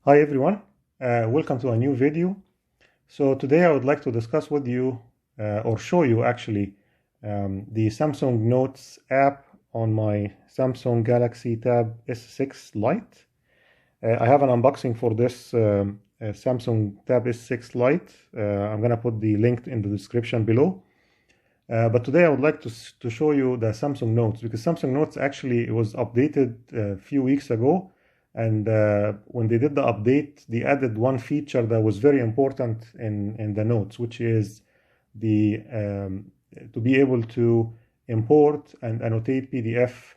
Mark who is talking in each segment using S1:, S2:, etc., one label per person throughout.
S1: Hi everyone, welcome to a new video. So today I would like to discuss with you or show you actually the Samsung Notes app on my Samsung Galaxy Tab S6 Lite. I have an unboxing for this Samsung Tab S6 Lite. I'm gonna put the link in the description below. But today I would like to show you the Samsung Notes, because Samsung Notes actually was updated a few weeks ago, and when they did the update, they added one feature that was very important in the Notes, which is the to be able to import and annotate PDF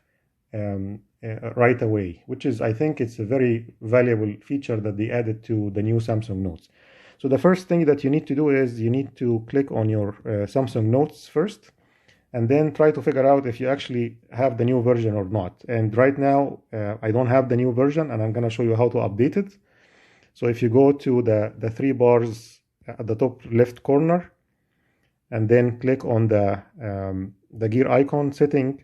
S1: right away, which is, I think it's a very valuable feature that they added to the new Samsung Notes. So the first thing that you need to do is you need to click on your Samsung Notes first, and then try to figure out if you actually have the new version or not. And right now, I don't have the new version, and I'm going to show you how to update it. So if you go to the three bars at the top left corner, and then click on the gear icon setting,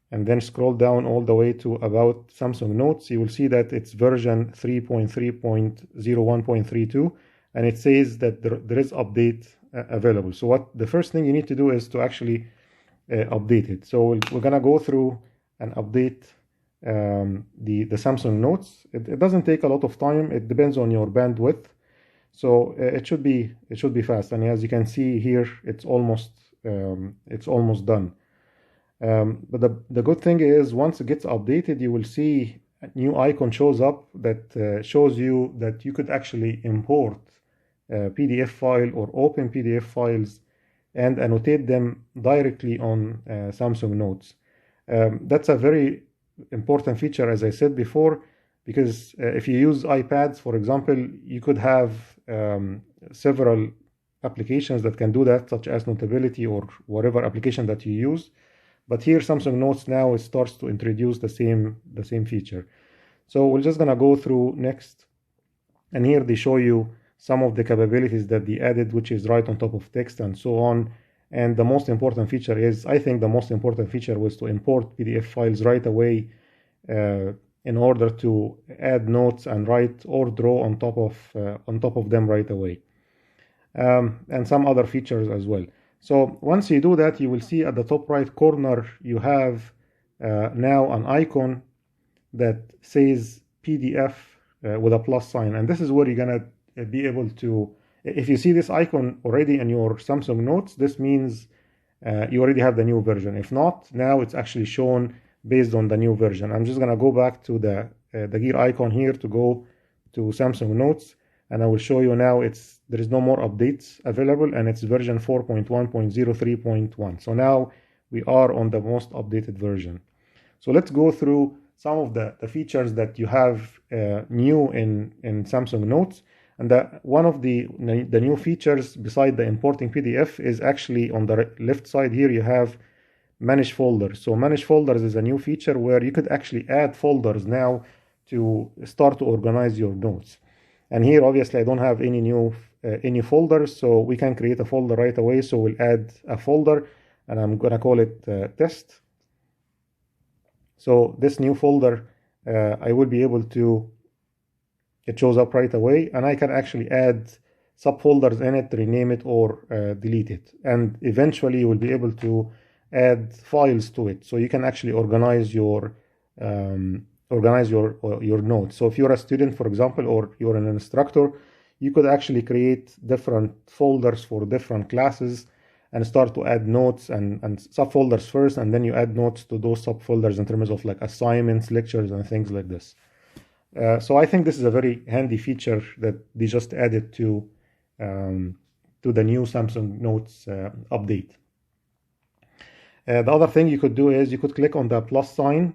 S1: and then scroll down all the way to about Samsung Notes, you will see that it's version 3.3.01.32, and it says that there is update available. So what the first thing you need to do is to actually update it. So we're gonna go through and update the Samsung Notes. It doesn't take a lot of time. It depends on your bandwidth. So it should be fast. And as you can see here, it's almost done. But the good thing is, once it gets updated, you will see a new icon shows up that shows you that you could actually import PDF file or open PDF files and annotate them directly on Samsung Notes. That's a very important feature, as I said before, because if you use iPads, for example, you could have several applications that can do that, such as Notability or whatever application that you use. But here, Samsung Notes now starts to introduce the same feature. So we're just gonna go through next, and here they show you some of the capabilities that they added, which is right on top of text and so on. And the most important feature is, I think the most important feature was to import PDF files right away in order to add notes and write or draw on top of them right away, and some other features as well. So once you do that, you will see at the top right corner you have now an icon that says PDF with a plus sign, and this is where you're gonna be able to, if you see this icon already in your Samsung Notes, this means you already have the new version. If not, now it's actually shown based on the new version. I'm just gonna go back to the gear icon here to go to Samsung Notes, and I will show you now there is no more updates available, and it's version 4.1.03.1. So now we are on the most updated version. So let's go through some of the features that you have new in Samsung Notes. And one of the new features beside the importing PDF is actually on the left side here you have manage folders. So manage folders is a new feature where you could actually add folders now to start to organize your notes. And here obviously I don't have any new any folders, so we can create a folder right away. So we'll add a folder, and I'm gonna call it test. So this new folder, I will be able to, it shows up right away, and I can actually add subfolders in it, rename it, or delete it. And eventually you will be able to add files to it, so you can actually organize your notes. So if you're a student, for example, or you're an instructor, you could actually create different folders for different classes and start to add notes and subfolders first, and then you add notes to those subfolders in terms of like assignments, lectures, and things like this. So I think this is a very handy feature that they just added to the new Samsung Notes update. The other thing you could do is you could click on the plus sign,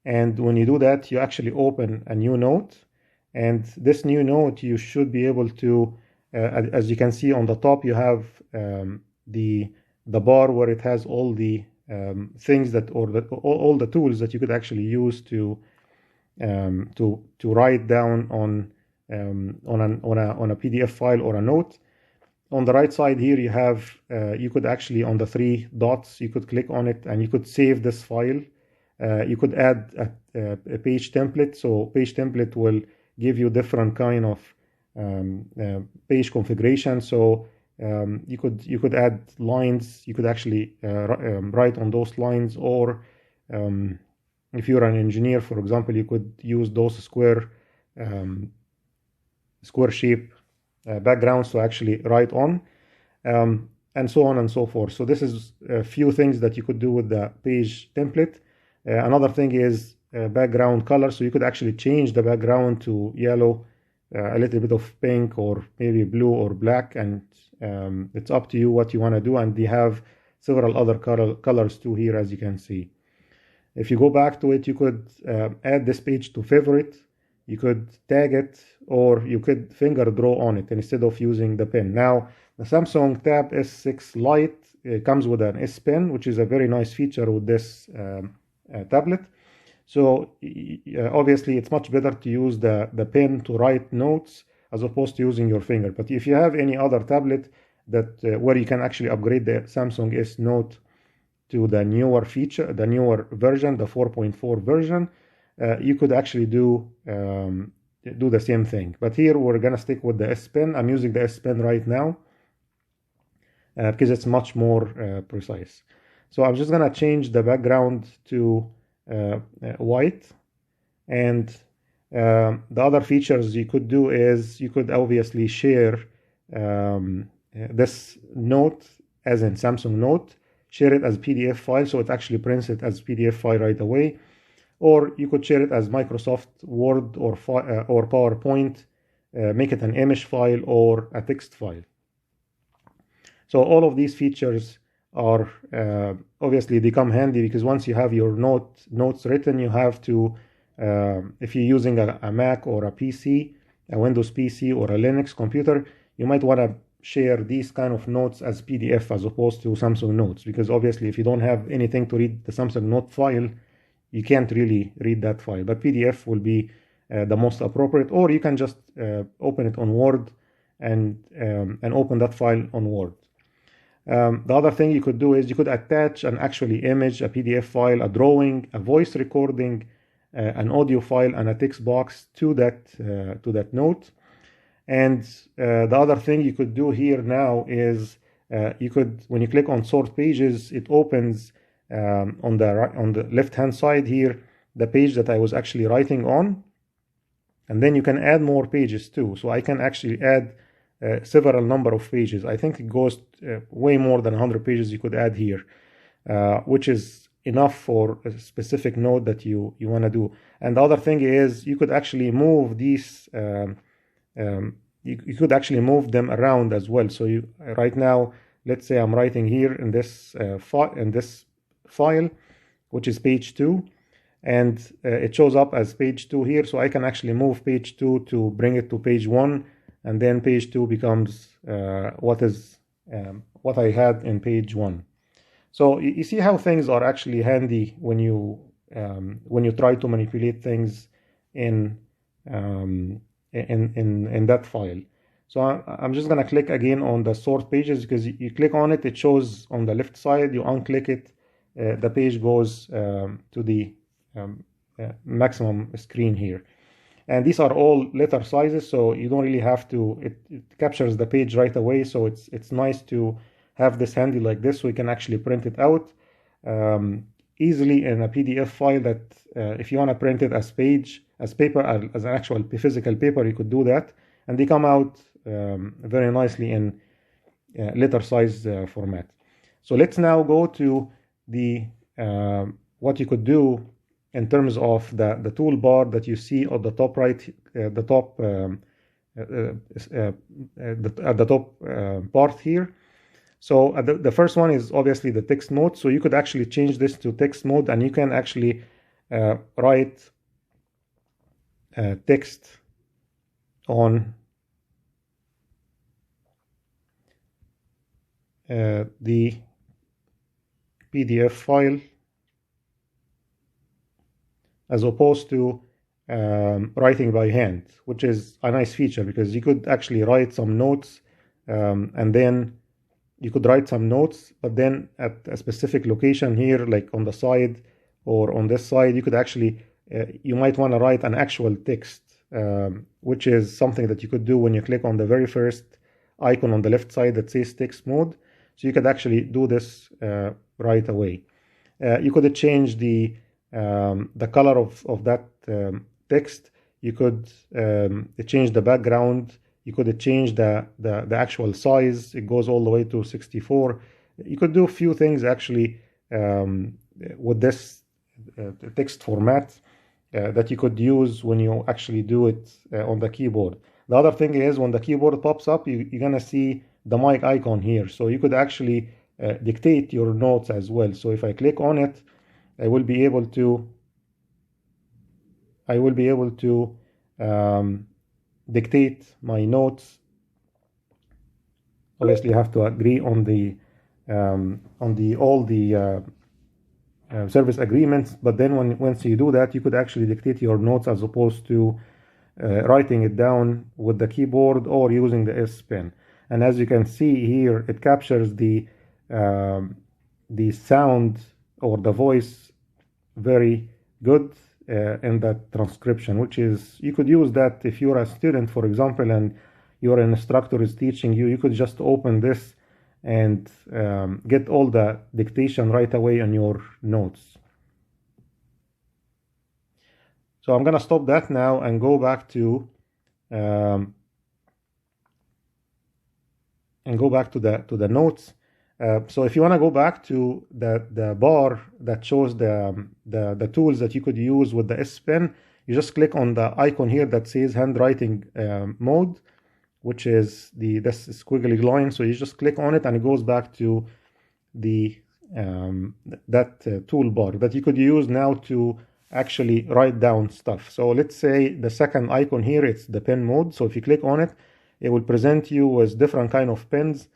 S1: and when you do that, you actually open a new note. And this new note, you should be able to, as you can see on the top, you have the bar where it has all the things that, or all the tools that you could actually use to write down on a PDF file or a note. On the right side here, you have you could actually, on the three dots, you could click on it and you could save this file. You could add a page template. So page template will give you different kind of page configuration. So you could add lines. You could actually write on those lines, or if you're an engineer, for example, you could use those square shape backgrounds to actually write on, and so on and so forth. So this is a few things that you could do with the page template. Another thing is background color. So you could actually change the background to yellow, a little bit of pink, or maybe blue or black, and it's up to you what you want to do. And they have several other colors too here, as you can see. If you go back to it, you could add this page to favorite. You could tag it, or you could finger draw on it instead of using the pen. Now, the Samsung Tab S6 Lite comes with an S Pen, which is a very nice feature with this tablet. So obviously, it's much better to use the pen to write notes as opposed to using your finger. But if you have any other tablet that where you can actually upgrade the Samsung S Note to the newer feature, the newer version, the 4.4 version, you could actually do the same thing. But here we're gonna stick with the S Pen. I'm using the S Pen right now because it's much more precise. So I'm just gonna change the background to white, and the other features you could do is you could obviously share this note, as in Samsung Note, share it as PDF file, so it actually prints it as PDF file right away. Or you could share it as Microsoft Word or PowerPoint, make it an image file or a text file. So all of these features are obviously they come handy, because once you have your notes written, you have to, if you're using a Mac or a PC, a Windows PC or a Linux computer, you might want to share these kind of notes as PDF as opposed to Samsung Notes, because obviously if you don't have anything to read the Samsung Note file, you can't really read that file. But PDF will be the most appropriate, or you can just open it on Word and open that file on Word. The other thing you could do is you could attach an actually image, a PDF file, a drawing, a voice recording, an audio file, and a text box to that note. And the other thing you could do here now is you could, when you click on sort pages, it opens on the left hand side here the page that I was actually writing on, and then you can add more pages too. So I can actually add several number of pages. I think it goes way more than 100 pages you could add here, which is enough for a specific note that you want to do. And the other thing is you could actually move these you could actually move them around as well. So you right now, let's say I'm writing here in this file, which is page 2, and it shows up as page 2 here. So I can actually move page 2 to bring it to page 1, and then page 2 becomes what I had in page 1. So you see how things are actually handy when you try to manipulate things in that file. So I'm just gonna click again on the sort pages, because you click on it, it shows on the left side. You unclick it, the page goes to the maximum screen here. And these are all letter sizes, so you don't really have to, it captures the page right away. So it's nice to have this handy like this, so you can actually print it out easily in a PDF file. That if you want to print it as paper, as an actual physical paper, you could do that, and they come out very nicely in letter size format. So let's now go to the what you could do in terms of the toolbar that you see at the top right, at the top part here. So the first one is obviously the text mode. So you could actually change this to text mode, and you can actually write text on the PDF file, as opposed to writing by hand, which is a nice feature, because you could actually write some notes, and then you could write some notes, but then at a specific location here, like on the side or on this side, you could actually, you might want to write an actual text which is something that you could do when you click on the very first icon on the left side that says text mode. So you could actually do this right away. You could change the color of that text. You could change the background. You could change the actual size. It goes all the way to 64. You could do a few things actually with this text format that you could use when you actually do it on the keyboard. The other thing is when the keyboard pops up, you're gonna see the mic icon here. So you could actually dictate your notes as well. So if I click on it, I will be able to dictate my notes. Obviously, you have to agree on all the service agreements. But then once you do that, you could actually dictate your notes as opposed to writing it down with the keyboard or using the S Pen. And as you can see here, it captures the sound or the voice very good in that transcription, which is, you could use that if you're a student, for example, and your instructor is teaching you, you could just open this and get all the dictation right away on your notes. So I'm gonna stop that now and go back to the notes. So if you want to go back to the bar that shows the tools that you could use with the S Pen, you just click on the icon here that says handwriting mode, which is this squiggly line. So you just click on it and it goes back to the that toolbar that you could use now to actually write down stuff. So let's say the second icon here, it's the pen mode. So if you click on it, it will present you with different kind of pens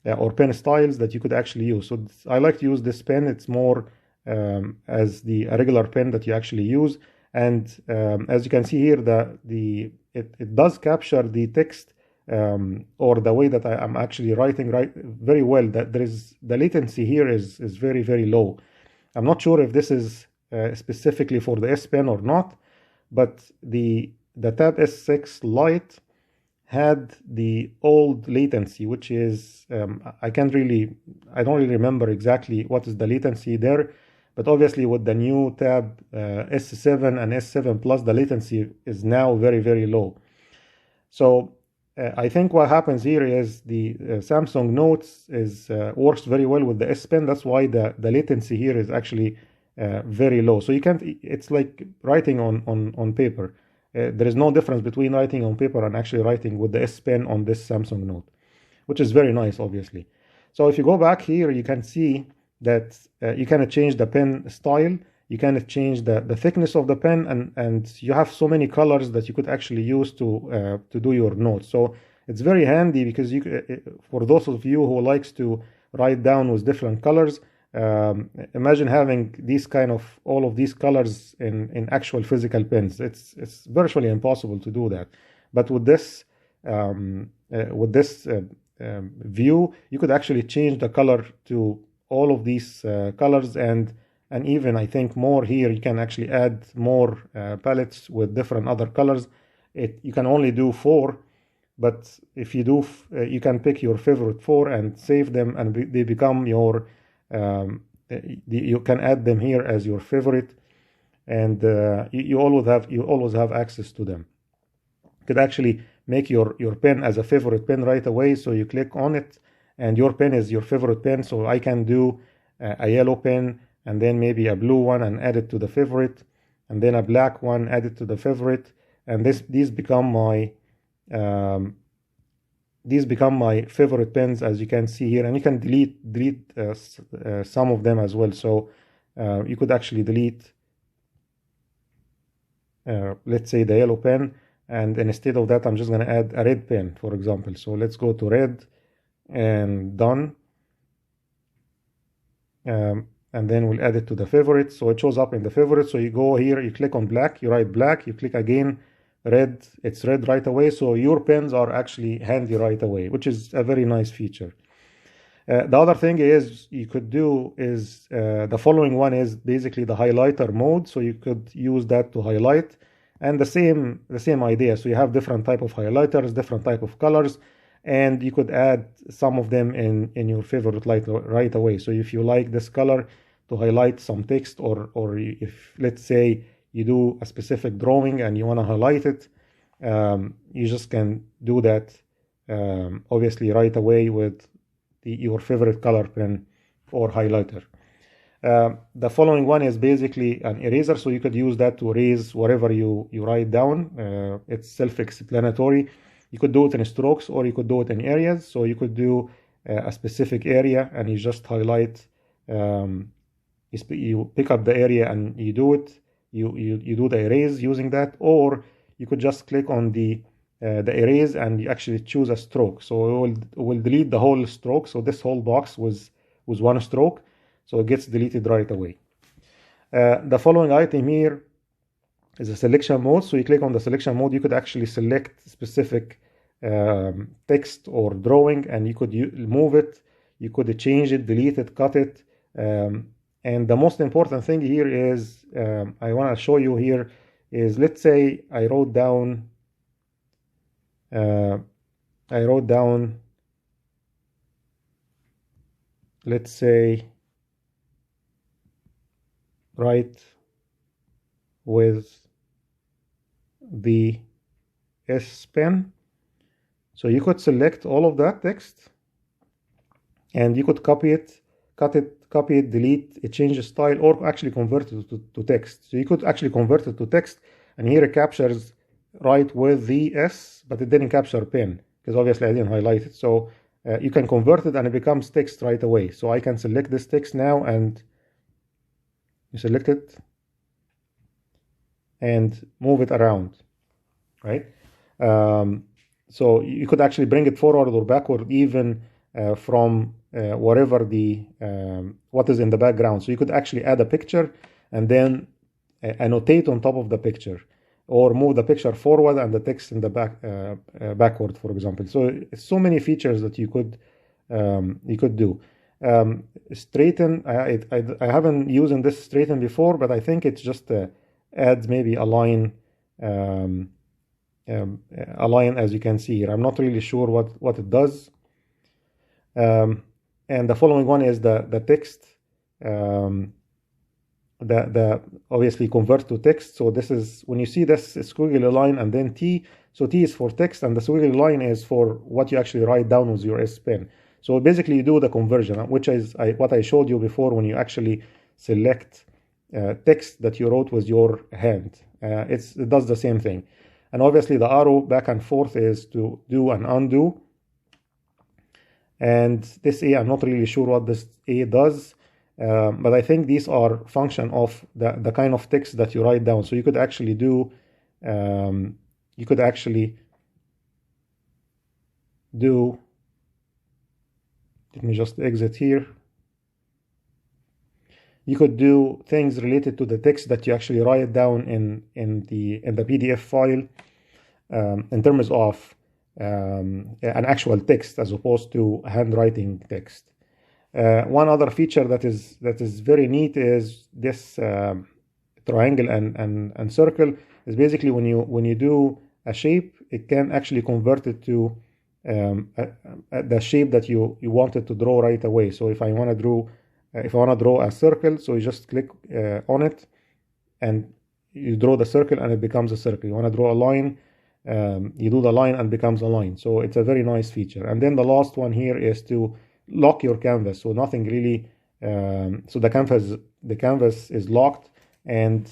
S1: or pen styles that you could actually use. So I like to use this pen. It's more as a regular pen that you actually use. And as you can see here, it does capture the text or the way that I'm actually writing very well. That the latency here is very, very low. I'm not sure if this is specifically for the S Pen or not, but the Tab S6 Lite had the old latency, which is I don't really remember exactly what is the latency there, but obviously with the new Tab S7 and S7 Plus, the latency is now very, very low. So I think what happens here is the Samsung Notes works very well with the S Pen. That's why the latency here is actually very low. So you can't. It's like writing on paper. There is no difference between writing on paper and actually writing with the S Pen on this Samsung Note, which is very nice, obviously. So if you go back here, you can see that you can change the pen style, you can change the thickness of the pen, and you have so many colors that you could actually use to do your notes. So it's very handy because for those of you who likes to write down with different colors, imagine having all of these colors in actual physical pens. It's virtually impossible to do that. But with this view, you could actually change the color to all of these colors, and even I think more here. You can actually add more palettes with different other colors. You can only do 4, but if you do, you can pick your favorite 4 and save them, and they become your you can add them here as your favorite, and you always have access to them. You could actually make your pen as a favorite pen right away. So you click on it, and your pen is your favorite pen. So I can do a yellow pen, and then maybe a blue one, and add it to the favorite, and then a black one, add it to the favorite, and these become my favorite pens, as you can see here. And you can delete some of them as well. So you could actually delete, let's say, the yellow pen, and instead of that, I'm just going to add a red pen, for example. So let's go to red and done. And then we'll add it to the favorites. So it shows up in the favorites. So you go here, you click on black, you write black, you click again, red, it's red right away. So your pens are actually handy right away, which is a very nice feature. The other thing you could do is the following one is basically the highlighter mode. So you could use that to highlight, And the same idea. So you have different type of highlighters, different type of colors, and you could add some of them in your favorite light right away. So if you like this color to highlight some text, or if, let's say, you do a specific drawing and you want to highlight it, you just can do that obviously right away with your favorite color pen or highlighter. The following one is basically an eraser, so you could use that to erase whatever you write down. It's self-explanatory. You could do it in strokes, or you could do it in areas. So you could do a specific area and you just highlight, you pick up the area and you do it. You do the erase using that, or you could just click on the erase and you actually choose a stroke. So it will delete the whole stroke. So this whole box was one stroke, so it gets deleted right away. The following item here is a selection mode. So you click on the selection mode, you could actually select specific text or drawing, and you could move it, you could change it, delete it, cut it. And the most important thing here is, I want to show you here, is let's say I wrote down, let's say, write with the S Pen. So you could select all of that text and you could copy it, copy it, delete it, change the style, or actually convert it to text. So you could actually convert it to text, and here it captures write with the S, but it didn't capture pen because obviously I didn't highlight it. So you can convert it and it becomes text right away. So I can select this text now, and you select it and move it around, right? So you could actually bring it forward or backward, even from whatever the what is in the background. So you could actually add a picture and then annotate on top of the picture, or move the picture forward and the text in the backward, for example. So many features that you could do. Straighten, I haven't used this straighten before, but I think it's just adds maybe a line, as you can see here. I'm not really sure what it does. And the following one is the text, the obviously convert to text. So this is when you see this squiggly line and then T. So T is for text, and the squiggly line is for what you actually write down with your S Pen. So basically you do the conversion, which is what I showed you before when you actually select text that you wrote with your hand. It does the same thing. And obviously the arrow back and forth is to do and undo. And this A, I'm not really sure what this A does, but I think these are function of the kind of text that you write down. So you could actually do, let me just exit here. You could do things related to the text that you actually write down in the PDF file, in terms of an actual text as opposed to handwriting text. One other feature that is very neat is this triangle and circle. Is basically when you do a shape, it can actually convert it to the shape that you wanted to draw right away. So if I want to draw a circle, so you just click on it and you draw the circle and it becomes a circle. You want to draw a line, you do the line and becomes a line. So it's a very nice feature. And then the last one here is to lock your canvas. So nothing really, so the canvas is locked, and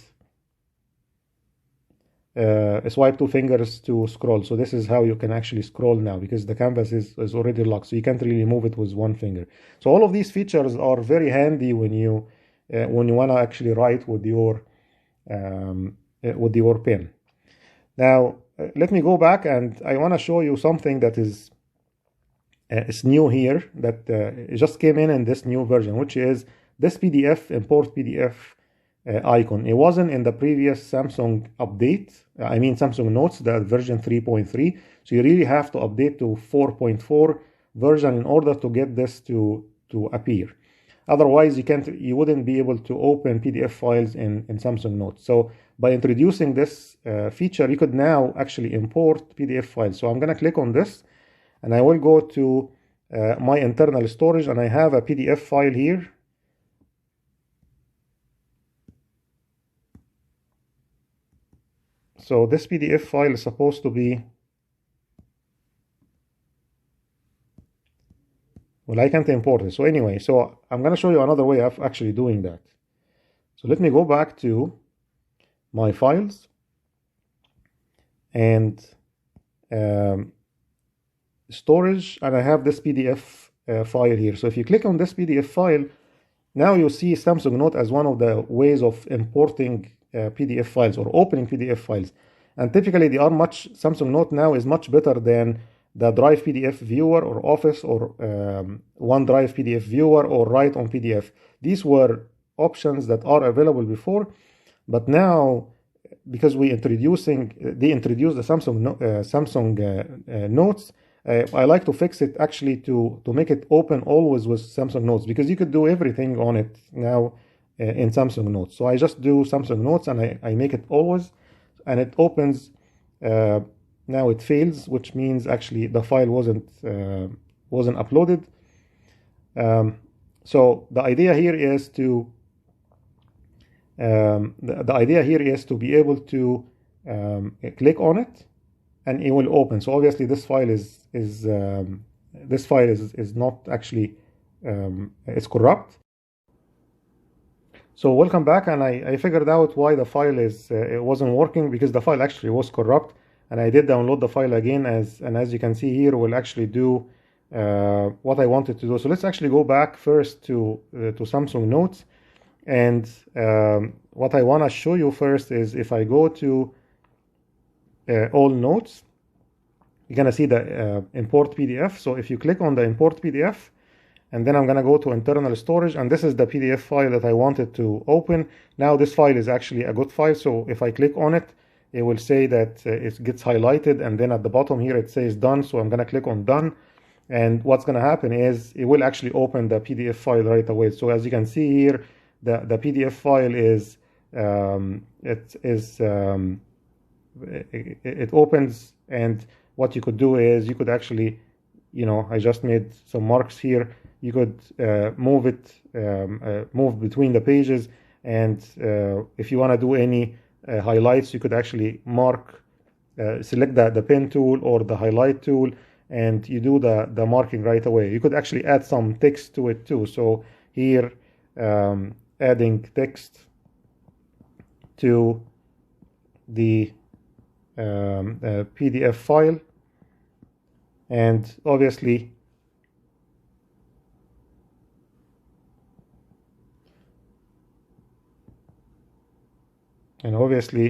S1: swipe two fingers to scroll. So this is how you can actually scroll now, because the canvas is already locked, so you can't really move it with one finger. So all of these features are very handy when you want to actually write with your pen. Now let me go back, and I want to show you something that is new here, that it just came in this new version, which is this PDF, import PDF icon. It wasn't in the previous Samsung update, Samsung Notes, the version 3.3. So you really have to update to 4.4 version in order to get this to appear. Otherwise, you wouldn't be able to open PDF files in Samsung Notes. So by introducing this feature, you could now actually import PDF files. So I'm going to click on this, and I will go to my internal storage, and I have a PDF file here. So this PDF file is supposed to be, well, I can't import it. So anyway, so I'm going to show you another way of actually doing that. So let me go back to my files and storage, and I have this PDF file here. So if you click on this PDF file, now you see Samsung Note as one of the ways of importing PDF files or opening PDF files. And typically Samsung Note now is much better than the Drive PDF viewer or Office or OneDrive PDF viewer or Write on PDF. These were options that are available before, but now because they introduced the Samsung Notes, I like to fix it actually to make it open always with Samsung Notes, because you could do everything on it now in Samsung Notes. So I just do Samsung Notes and I make it always, and it opens. Now it fails, which means actually the file wasn't uploaded. So the idea here is to be able to click on it, and it will open. So obviously this file is not actually it's corrupt. So welcome back, and I figured out why the file it wasn't working, because the file actually was corrupt, and I did download the file again, and as you can see here, will actually do what I wanted to do. So let's actually go back first to Samsung Notes, and what I want to show you first is if I go to all notes, you're gonna see the import PDF. So if you click on the import PDF, and then I'm gonna go to internal storage, and this is the PDF file that I wanted to open. Now this file is actually a good file, so if I click on it, it will say that it gets highlighted, and then at the bottom here it says done. So I'm gonna click on done, and what's gonna happen is it will actually open the PDF file right away. So as you can see here, the PDF file it opens, and what you could do is you could actually, I just made some marks here. You could move between the pages, and if you want to do any highlights, you could actually select the pen tool or the highlight tool, and you do the marking right away. You could actually add some text to it too. So here, adding text to the PDF file, and obviously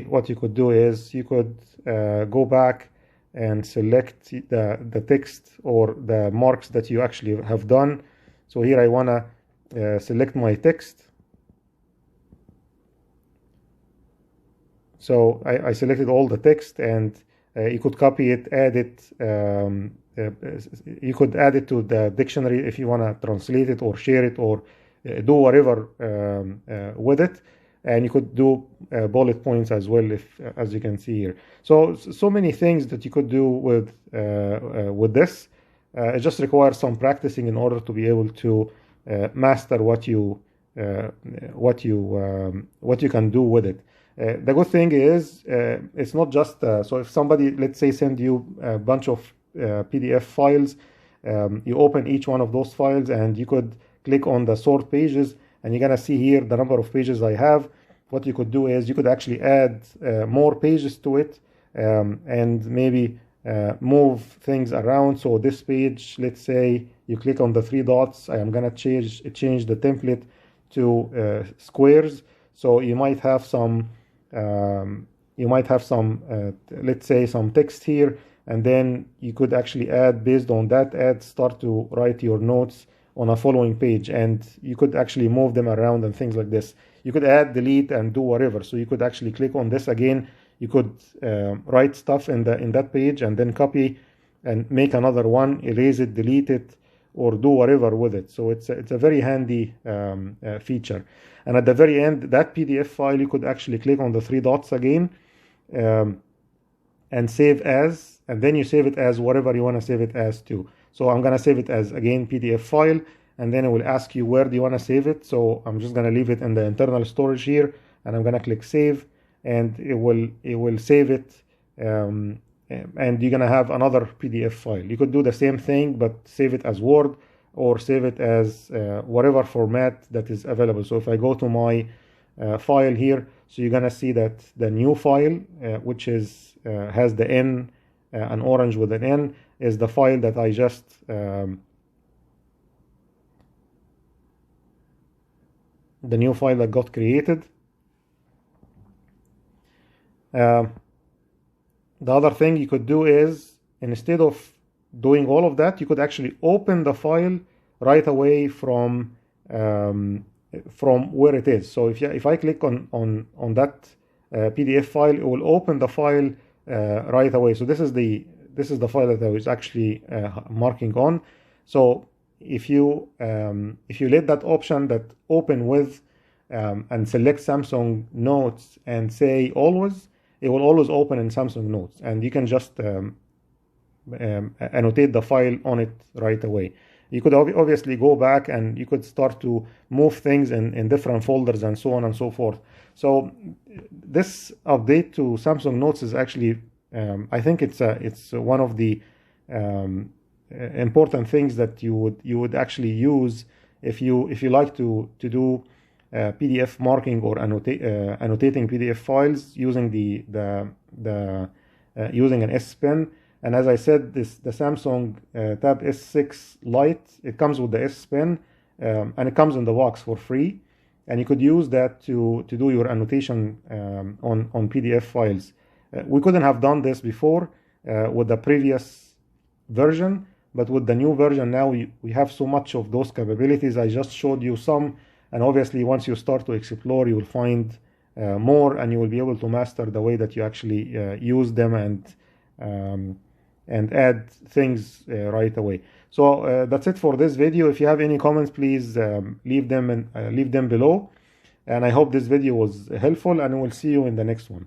S1: what you could do is you could go back and select the text or the marks that you actually have done. So here I want to select my text. So I selected all the text, and you could copy it, add it. You could add it to the dictionary if you want to translate it or share it or do whatever with it. And you could do bullet points as well, as you can see here. So many things that you could do with this. It just requires some practicing in order to be able to master what you can do with it. The good thing is it's not just so if somebody, let's say, send you a bunch of PDF files, you open each one of those files, and you could click on the sort pages, and you're gonna see here the number of pages I have. What you could do is you could actually add more pages to it, and maybe move things around. So this page, let's say you click on the three dots, I am gonna change the template to squares. So you might have some let's say some text here, and then you could actually add, based on that start to write your notes on a following page, and you could actually move them around and things like this. You could add, delete, and do whatever. So you could actually click on this again. You could write stuff in that page, and then copy and make another one, erase it, delete it, or do whatever with it. So it's a very handy feature. And at the very end, that PDF file, you could actually click on the three dots again and save as, and then you save it as whatever you want to save it as to. So I'm going to save it as, again, PDF file, and then it will ask you where do you want to save it. So I'm just going to leave it in the internal storage here, and I'm going to click save, and it will save it, and you're going to have another PDF file. You could do the same thing, but save it as Word, or save it as whatever format that is available. So if I go to my file here, so you're going to see that the new file, which is has the N, an orange with an N, is the file that I just the new file that got created. The other thing you could do is, instead of doing all of that, you could actually open the file right away from where it is. So if I click on that PDF file, it will open the file right away. So this is the file that I was actually marking on. So if you let that option, that open with, and select Samsung Notes and say always, it will always open in Samsung Notes, and you can just annotate the file on it right away. You could obviously go back and you could start to move things in different folders and so on and so forth. So this update to Samsung Notes is actually, I think it's one of the important things that you would actually use if you like to do PDF marking or annotating PDF files using using an S Pen. And as I said, the Samsung Tab S6 Lite, it comes with the S Pen, and it comes in the box for free. And you could use that to do your annotation on PDF files. We couldn't have done this before with the previous version, but with the new version now we have so much of those capabilities. I just showed you some, and obviously once you start to explore, you will find more, and you will be able to master the way that you actually use them and add things right away. So that's it for this video. If you have any comments, please leave them below. And I hope this video was helpful, and we'll see you in the next one.